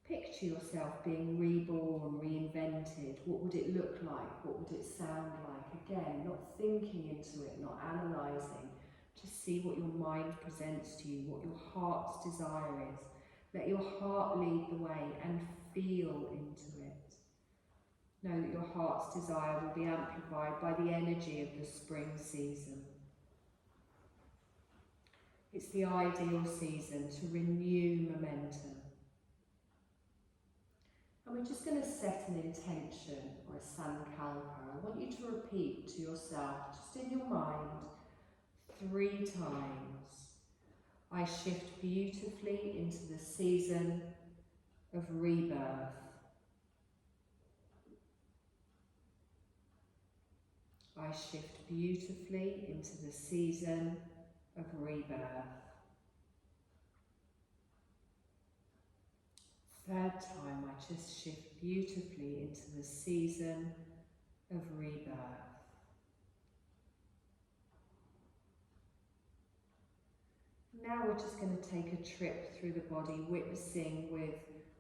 Picture yourself being reborn, reinvented. What would it look like? What would it sound like? Again, not thinking into it, not analysing. Just see what your mind presents to you, what your heart's desire is. Let your heart lead the way and feel into it. Know that your heart's desire will be amplified by the energy of the spring season. It's the ideal season to renew momentum. And we're just going to set an intention or a sankalpa. I want you to repeat to yourself, just in your mind, 3 times. I shift beautifully into the season of rebirth. I shift beautifully into the season of rebirth. 3rd time, I just shift beautifully into the season of rebirth. Now we're just going to take a trip through the body, witnessing with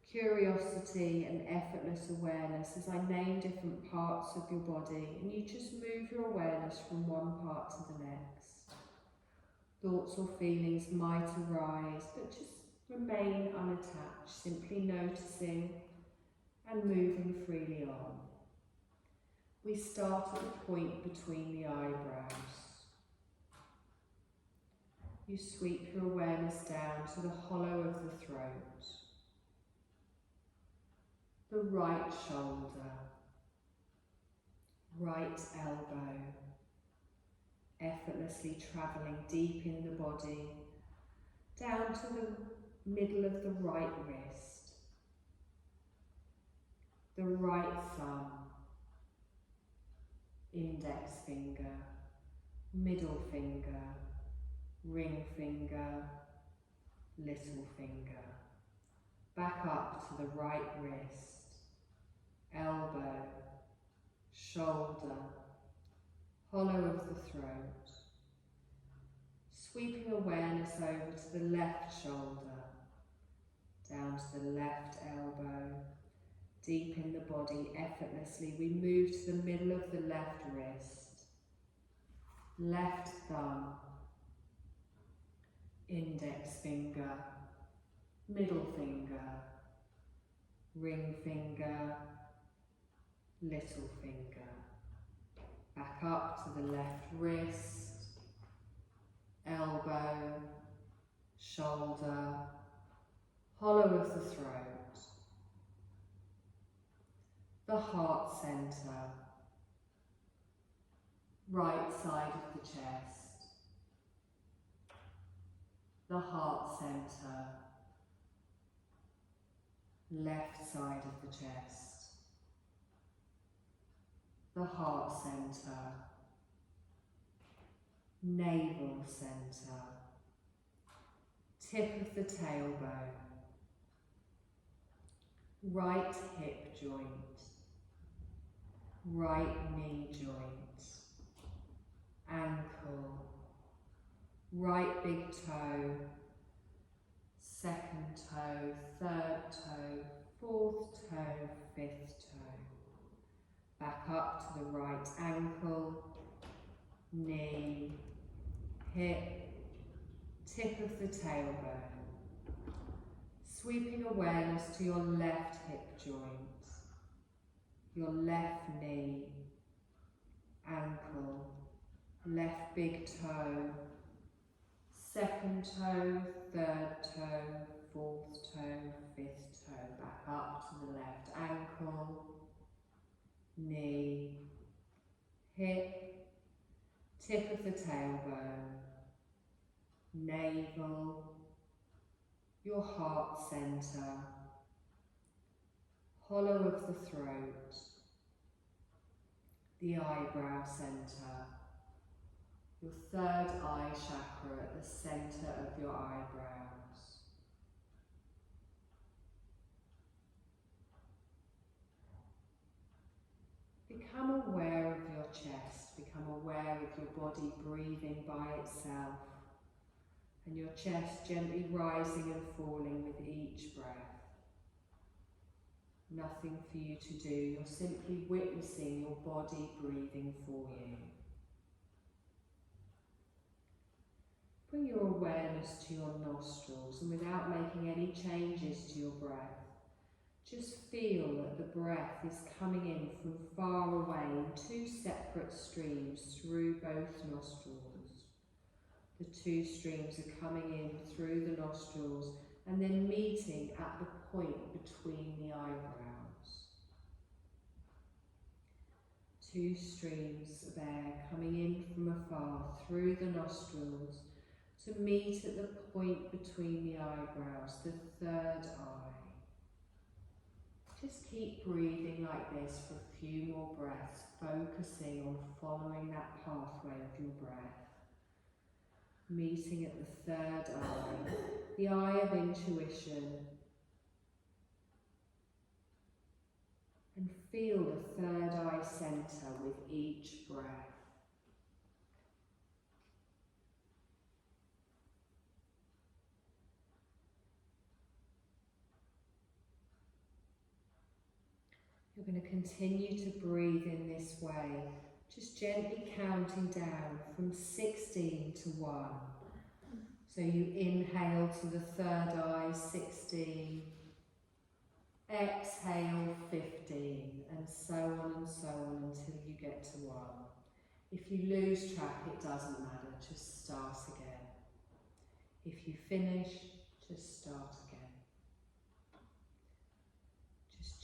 curiosity and effortless awareness as I name different parts of your body, and you just move your awareness from one part to the next. Thoughts or feelings might arise, but just remain unattached, simply noticing and moving freely on. We start at the point between the eyebrows. You sweep your awareness down to the hollow of the throat, the right shoulder, right elbow, effortlessly travelling deep in the body, down to the middle of the right wrist, the right thumb, index finger, middle finger, ring finger, little finger, back up to the right wrist, elbow, shoulder, hollow of the throat, sweeping awareness over to the left shoulder, down to the left elbow, deep in the body, effortlessly. We move to the middle of the left wrist, left thumb, index finger, middle finger, ring finger, little finger. Back up to the left wrist, elbow, shoulder, hollow of the throat, the heart centre, right side of the chest, the heart centre, left side of the chest, the heart centre, navel centre, tip of the tailbone, right hip joint, right knee joint, ankle, right big toe, second toe, third toe, fourth toe, fifth toe. Back up to the right ankle, knee, hip, tip of the tailbone. Sweeping awareness to your left hip joint, your left knee, ankle, left big toe, second toe, third toe, fourth toe, fifth toe. Back up to the left ankle, knee, hip, tip of the tailbone, navel, your heart centre, hollow of the throat, the eyebrow centre, your third eye chakra at the centre of your eyebrows. Become aware of your chest, become aware of your body breathing by itself, and your chest gently rising and falling with each breath. Nothing for you to do, you're simply witnessing your body breathing for you. Bring your awareness to your nostrils, and without making any changes to your breath, just feel that the breath is coming in from far away in two separate streams through both nostrils. The two streams are coming in through the nostrils and then meeting at the point between the eyebrows. Two streams of air coming in from afar through the nostrils to meet at the point between the eyebrows, the third eye. Just keep breathing like this for a few more breaths, focusing on following that pathway of your breath. Meeting at the third eye, the eye of intuition. And feel the third eye centre with each breath. You're going to continue to breathe in this way, just gently counting down from 16 to 1. So you inhale to the third eye, 16, exhale 15, and so on until you get to 1. If you lose track, it doesn't matter, just start again. If you finish, just start again.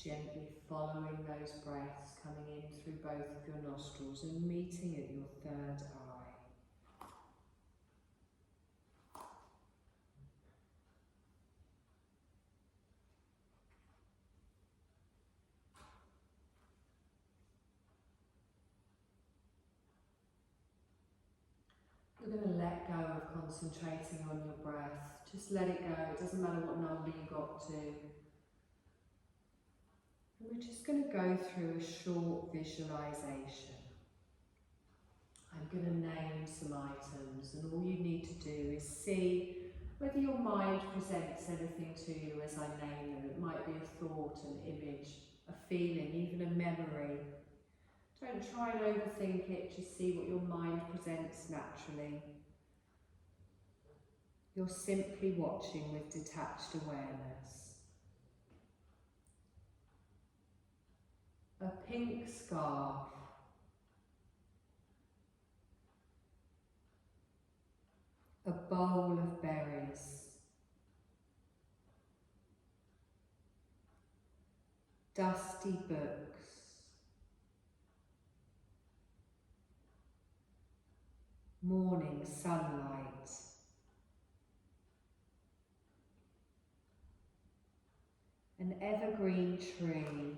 Gently following those breaths coming in through both of your nostrils and meeting at your third eye. You're going to let go of concentrating on your breath. Just let it go. It doesn't matter what number you got to. And we're just going to go through a short visualization. I'm going to name some items, and all you need to do is see Whether your mind presents anything to you as I name them, it might be a thought, an image, a feeling, even a memory. Don't try and overthink it, just see what your mind presents naturally. You're simply watching with detached awareness. A pink scarf. A bowl of berries. Dusty books. Morning sunlight. An evergreen tree.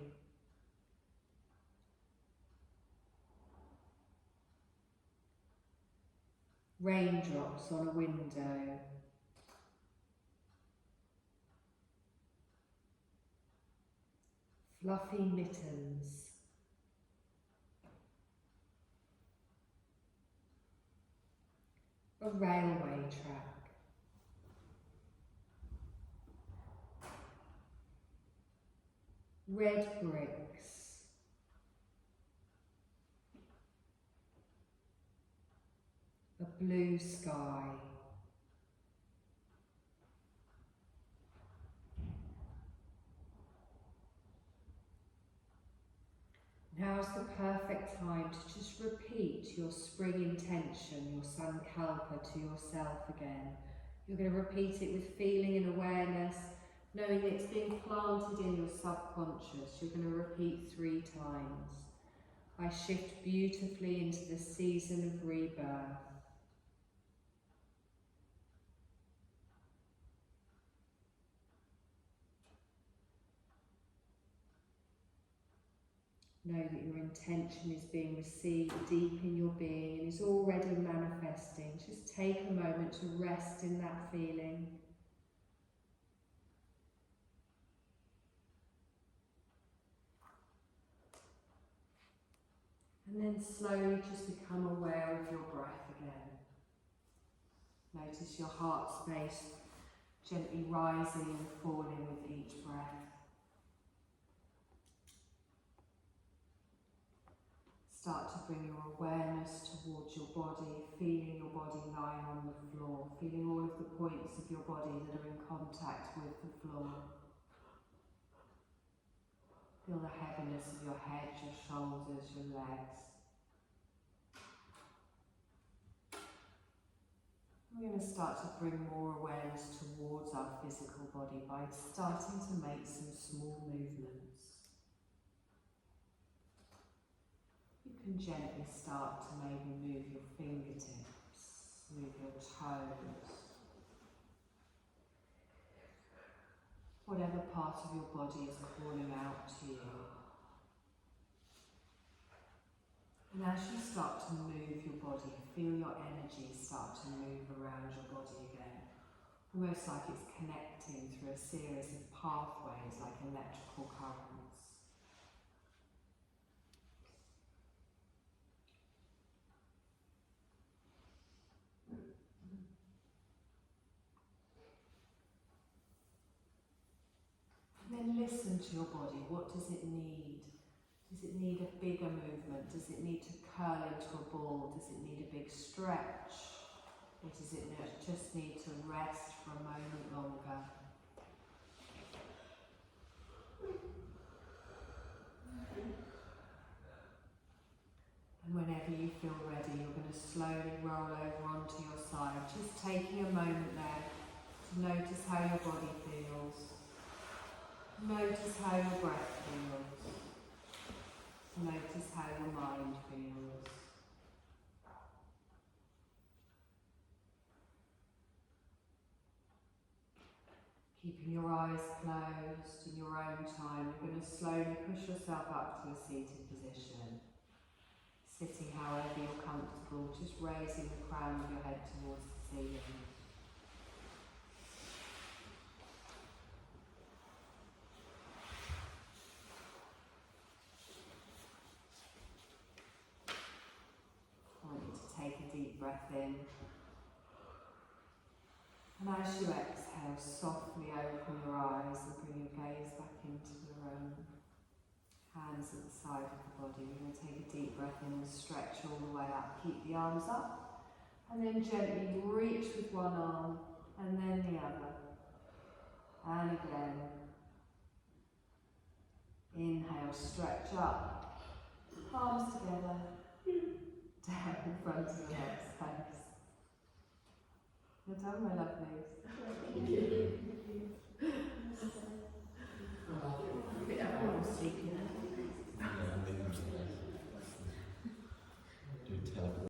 Raindrops on a window. Fluffy mittens. A railway track. Red bricks. A blue sky. Now's the perfect time to just repeat your spring intention, your sankalpa, to yourself again. You're going to repeat it with feeling and awareness, knowing it's being planted in your subconscious. You're going to repeat 3 times. I shift beautifully into the season of rebirth. Know that your intention is being received deep in your being and is already manifesting. Just take a moment to rest in that feeling. And then slowly just become aware of your breath again. Notice your heart space gently rising and falling with each breath. Start to bring your awareness towards your body, feeling your body lying on the floor, feeling all of the points of your body that are in contact with the floor. Feel the heaviness of your head, your shoulders, your legs. We're going to start to bring more awareness towards our physical body by starting to make some small movements. You can gently start to maybe move your fingertips, move your toes. Whatever part of your body is calling out to you. And as you start to move your body, feel your energy start to move around your body again. Almost like it's connecting through a series of pathways like electrical currents. Then listen to your body. What does it need? Does it need a bigger movement? Does it need to curl into a ball? Does it need a big stretch? Or does it just need to rest for a moment longer? And whenever you feel ready, you're going to slowly roll over onto your side, just taking a moment there to notice how your body feels. Notice how your breath feels. Notice how your mind feels. Keeping your eyes closed in your own time, you're going to slowly push yourself up to a seated position. Sitting however you're comfortable, just raising the crown of your head towards the ceiling. Take a deep breath in And as you exhale, softly open your eyes and bring your gaze back into the room. Hands at the side of the body. We're going to take a deep breath in and stretch all the way up. Keep the arms up. And then gently reach with one arm and then the other. And again. Inhale, stretch up. Palms together. Down in front of the next space. You're done, my lovelies. Thank you. A bit of a sleepy now.